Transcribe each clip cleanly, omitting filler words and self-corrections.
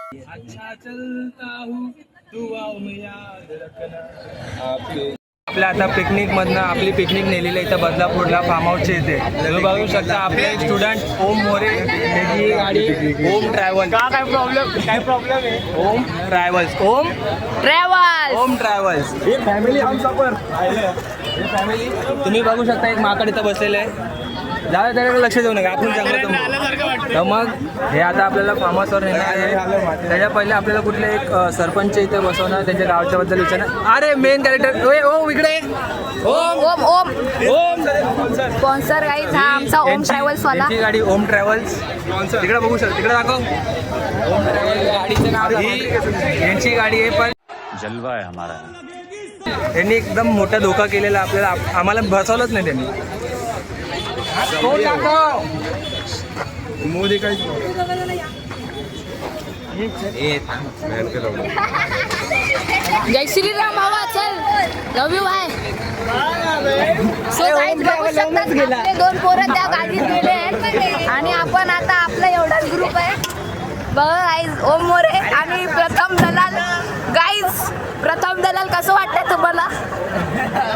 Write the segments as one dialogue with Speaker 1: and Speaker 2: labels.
Speaker 1: अच्छा चलता हूँ दुआओं में याद रखना। आपल्या आता पिकनिक मधनं आपली पिकनिक नेलेली इथं बदलापूरला फार्म हाऊसच्या इथे तुम्ही बघू शकता आपले स्टुडंट ओम मोरे त्याची गाडी ओम ट्रॅव्हल काय प्रॉब्लेम आहे ओम ट्रॅव्हल्स ओम ट्रॅव्हल्स ही फॅमिली हम सफर हे फॅमिली तुम्ही बघू शकता एक माकड इथं बसलेलं आहे जाऊ त्याच्याकडे लक्ष देऊ नका आपण चांगलं तर मग हे आता आपल्याला फार्म हाऊसवर नेणार आहे त्याच्या पहिले आपल्याला कुठले एक सरपंच इथे बसवणार त्यांच्या गावच्या बद्दल विचारणार अरे मेन कॅरेक्टर ओम इकडे
Speaker 2: ओम स्पॉन्सर गाईज हा आमचा ओम ट्रॅव्हल्स वाला
Speaker 1: गाडी ओम ट्रॅव्हल्स तिकडे बघू शकता तिकडे दाखव ओम ट्रॅव्हल्स गाडीचं नाव ही यांची गाडी आहे पण
Speaker 3: जलवा आहे हमारा
Speaker 1: त्यांनी एकदम मोठा धोका केलेला आपल्याला आम्हाला बसवलंच नाही त्यांनी मोदी काही
Speaker 2: जय श्रीराम बाबा चल लव यू बाय सो गाईज बघू शकतात आपले दोन पोरं त्या गाडीत गेले आहेत आणि आपण आता आपला एवढाच ग्रुप आहे बघा गाईज ओम मोरे आणि प्रथम दलाल गाईज प्रथम दलाल कसं वाटतंय तुम्हाला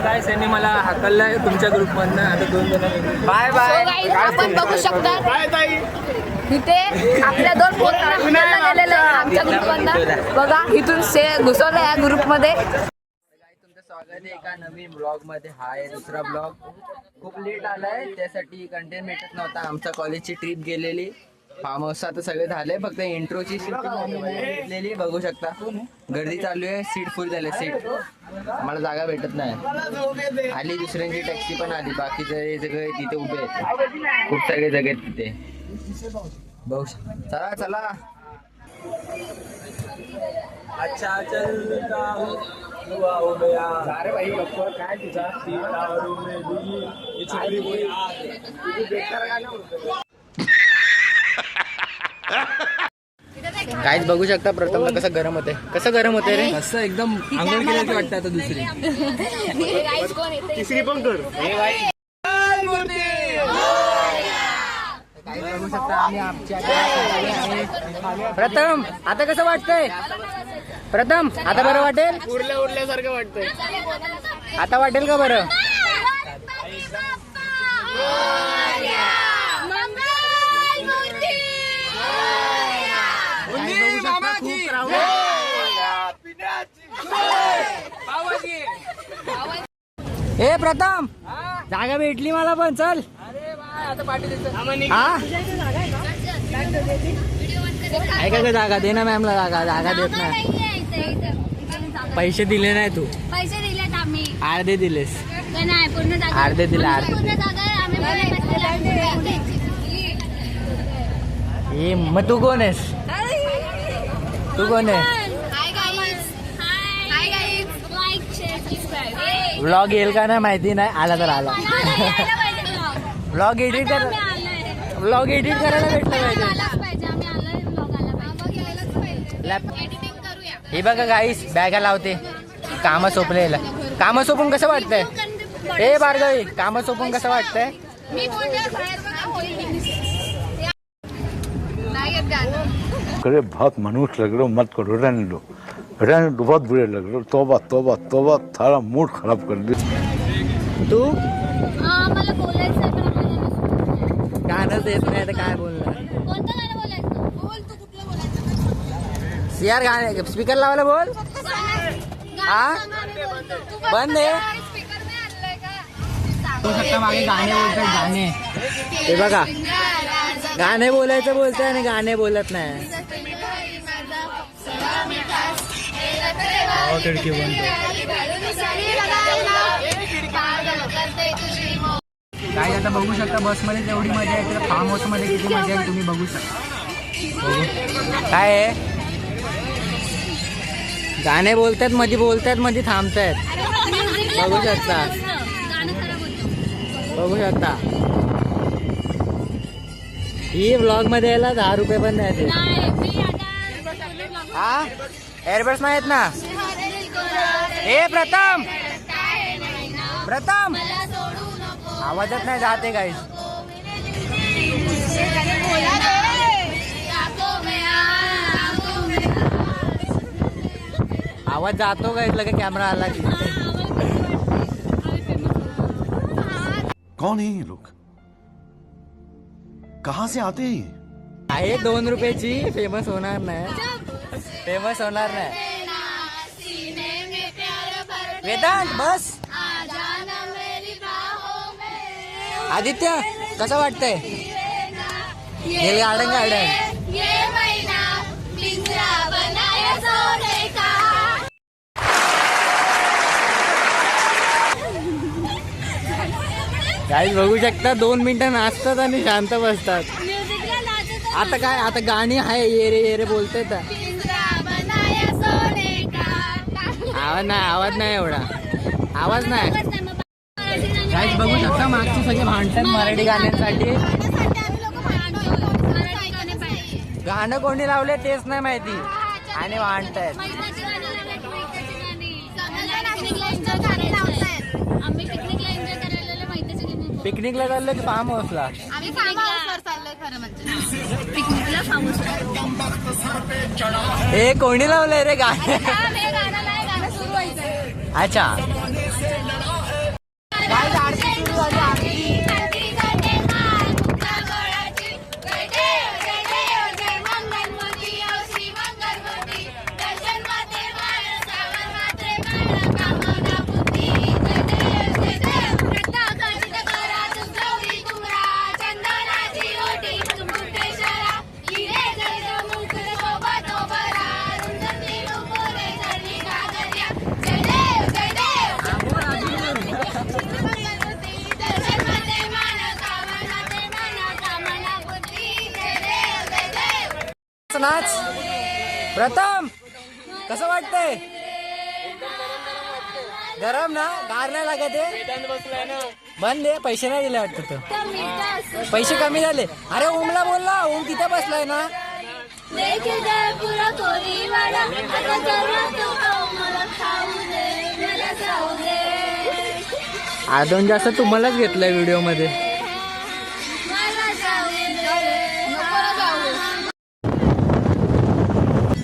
Speaker 1: काय त्यांनी मला हाकललाय तुमच्या ग्रुपमधनं आता 2 जण बाय बाय
Speaker 2: गाईज आपण बघू शकता इथे आपल्या 2 पोरांना फिरायला गेलेलं आहे आमच्या ग्रुपमधनं बघा इथून घुसवलं या ग्रुपमध्ये
Speaker 4: तुमचं स्वागत आहे एका नवीन ब्लॉग मध्ये हा आहे दुसरा ब्लॉग खूप लेट आलाय त्यासाठी कंटेंट भेटत नव्हता आमच्या कॉलेजची ट्रिप गेलेली फार्म हाऊस आता सगळे झाले फक्त इंट्रोची घेतलेली बघू शकता गर्दी चालू आहे सीट फुल झाले सीट मला जागा भेटत नाही आली दुसऱ्यांची टॅक्सी पण आली बाकीचे सगळे तिथे उभे आहेत खूप सगळे जग आहेत तिथे बघू चला चला
Speaker 1: अच्छा चलता हूँ दुआओं में याद भाई काय तुझा सितारों में भी ये छुपी हुई याद तुझे बेकार गाणं होतं
Speaker 4: काहीच बघू शकता प्रथम कसं गरम होते रे
Speaker 1: कसं एकदम आंघोळ केल्याची वाटतं आता दुसरी तिसरी पण कर
Speaker 4: बघू शकता आम्ही आमच्या प्रथम आता कसं वाटतंय प्रथम आता बरं वाटेल
Speaker 1: उरल्यासारखं वाटतंय
Speaker 4: आता वाटेल का बरं ए प्रथम जागा भेटली मला पण चल ऐका का जागा दे ना मॅमला जागा देत नाही पैसे दिले नाही तू
Speaker 2: पैसे दिलेत आम्ही
Speaker 4: अर्धे दिलेस
Speaker 2: नाही पूर्ण जागा
Speaker 4: अर्धे दिले अर्धे
Speaker 2: पूर्ण जागा आम्ही
Speaker 4: ये मग तू कोण आहेस तू कोण आहे व्लॉग येईल का ना माहिती नाही आला तर आला व्लॉग एडिट करायला भेटलं पाहिजे हे बघा गाईस बॅगा लावते कामं सोपलेलं कामं सोपून कसं वाटतंय हे बारगावी कामं सोपून कसं वाटतंय
Speaker 5: अरे बहुत मनुष्य लग रहे हो मत करो रहने दो बहुत बुरे लग रहे हो तौबा तौबा तौबा थारा मूड खराब कर दिया
Speaker 4: तू
Speaker 2: मला बोलायचं
Speaker 4: गाणं देत नाही तर काय बोलणार
Speaker 2: कोणतं गाणं बोलायचं बोल तू कुठलं बोलायचं
Speaker 4: यार गाणे स्पीकर लावायला बोल हा बंद आहे तू शकता मागे गाणे बोलतात गाणे हे बघा गाणे बोलायचं बोलतोय आणि गाणे बोलत नाही
Speaker 1: काय आता बघू शकता बसमध्ये जेवढी मजा आहे तर फार्म हाऊस मध्ये किती मजा आहे तुम्ही बघू शकता
Speaker 4: काय आहे गाणे बोलतात मध्ये थांबतायत बघू शकता ही व्लॉग मध्ये यायला 10 रुपये पण नाही हा एअरबड्स माहित ना हे प्रथम आवाजच नाही जाते गाईस आवाज जातो का इथला का कॅमेरा आला की
Speaker 3: कौन है ये लोग कहां से आते हैं ये?
Speaker 4: आहे 2 रुपयाची फेमस होणार नाही वेदांत बस आदित्य कसं वाटतंय हे गार्डन काही बघू शकता 2 मिनिटं नाचतात आणि शांत बसतात. आता काय आता गाणी आहे ये रे बोलते तर आवाज नाही एवढा आवाज नाही. काही बघू शकता मागची सगळे भांडतात मराठी गाण्यांसाठी. गाणं कोणी लावले तेच नाही माहिती आणि भांडतायत. पिकनिकला चाललो की फार्म हाऊसला?
Speaker 2: आम्ही फार्म हाऊसवर चाललोय खरं म्हणजे पिकनिकला फार्म हाऊसवर.
Speaker 4: हे कोणी लावलंय रे गाणं?
Speaker 2: गाणं सुरू व्हायचंय.
Speaker 4: अच्छा नाच प्रथम कसं वाटतंय? गरम ना? गार नाही लागत आहे? बंद आहे पैसे नाही दिले वाटतं तर पैसे कमी झाले. अरे ओमला बोलला ओम तिथे बसलाय ना. आदोन जास्त तुम्हालाच घेतलंय व्हिडिओ मध्ये.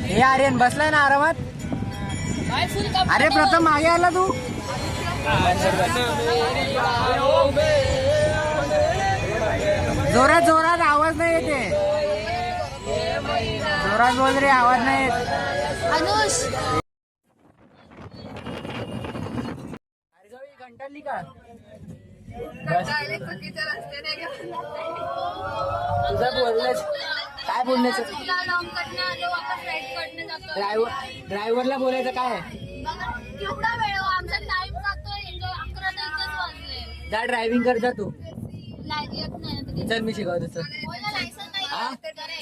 Speaker 4: हे आर्यन बसलाय ना आरामात. अरे प्रथम मागे आला तू. जोरात जोरात आवाज नाही येते. जोरात बोल रे आवाज नाही येत.
Speaker 2: अनुष
Speaker 4: कंटाळली का? तुझं बोलण्याचं काय बोलण्याचं? ड्रायव्हरला बोलायचं काय?
Speaker 2: केवढा वेळ आमचा टाइम जातोय. 11 तर इथेच वाजले.
Speaker 4: जा ड्रायव्हिंग कर जा तू.
Speaker 2: येत नाही
Speaker 4: चल मी शिकवतो चल.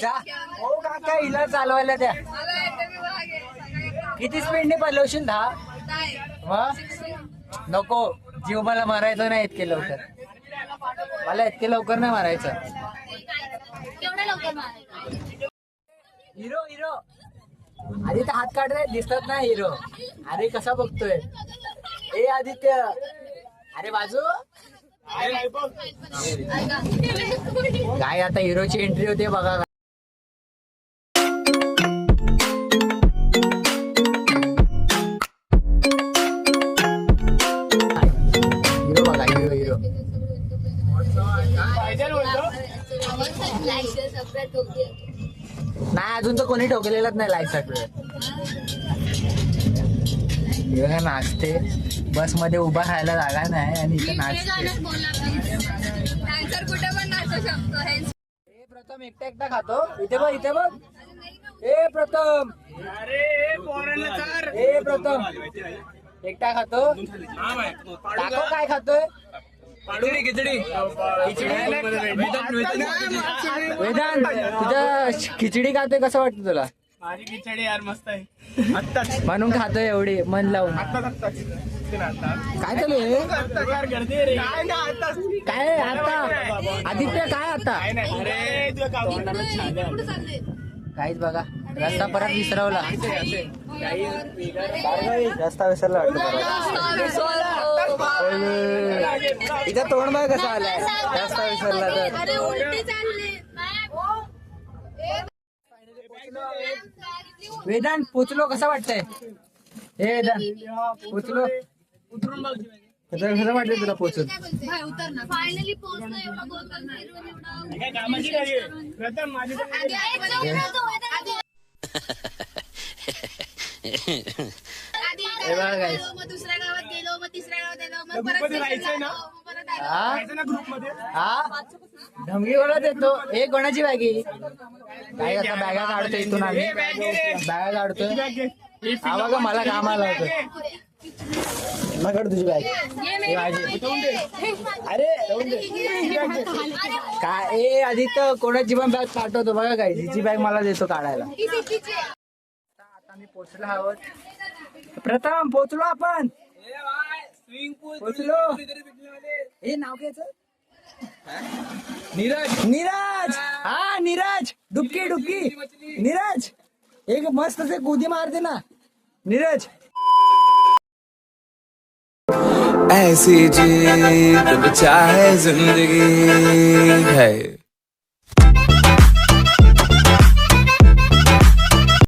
Speaker 4: जा हो काका हिला चालवायला द्या. किती स्पीडने पलवशील? 10 मग नको जीव मला मारायचं नाही इतके लवकर. मला इतके लवकर नाही मारायचं.
Speaker 2: केवढ्या लवकर मारायचं?
Speaker 4: हिरो हिरो आधी तर हात काढ रे दिसत नाही हिरो. अरे कसा बघतोय? ए आदित्य अरे बाजू काय आता हिरोची एंट्री होते बघा. हिरो बघा हिरो हिरो. नाही अजून तर कोणी ठोकलेलंच नाही लाईक साठी. नाचते बस मध्ये उभा राहायला जागा नाही आणि इथे नाचते. प्रथम एकटा एकटा खातो. इथे बघ इथे बघ. ए प्रथम ए प्रथम एकटा खातो. टाको काय खातोय?
Speaker 1: खिचडी
Speaker 4: वेदांत तुझ्या खिचडी खातोय कसं वाटतं तुला?
Speaker 1: माझी खिचडी यार मस्त आहे. आत्ताच
Speaker 4: म्हणून खातोय एवढी मन लावून. काय चालू आहे? काय आता आदित्य काय आता? काहीच बघा रस्ता परत विसरवला. रस्ता विसरला इथं तोंड बघ कसं आलाय. रस्ता विसरला तर वेदांत पोचलो कसं वाटतंय? पोचलो कसं वाटलं तुला पोचून
Speaker 2: फायनली पोहोचलो. एवढा गोल
Speaker 4: हे बघा guys.
Speaker 2: मग दुसऱ्या गावात गेलो, मग तिसऱ्या गावात गेलो, मग परत
Speaker 4: हा धमकी कोणाच येतो हे कोणाची बॅगी काय आता बॅगा काढतो इथून आम्ही बॅगा काढतोय हा बघा मला कामाला होतं मग तुझी बॅग हे माझी अरे राहून दे. काय ए आदित्य कोणाची पण बॅग पाठवतो बघा काय हिची बॅग मला देतो काढायला. आता मी पोचलो आहोत प्रथम पोचलो आपण पोचलो. हे नाव घ्यायचं नीरज नीरज हा नीरज डुबकी डुबकी नीरज एक मस्त से कूदी मारते ना नीरज.
Speaker 3: ऐसी जीत चाहे जिंदगी है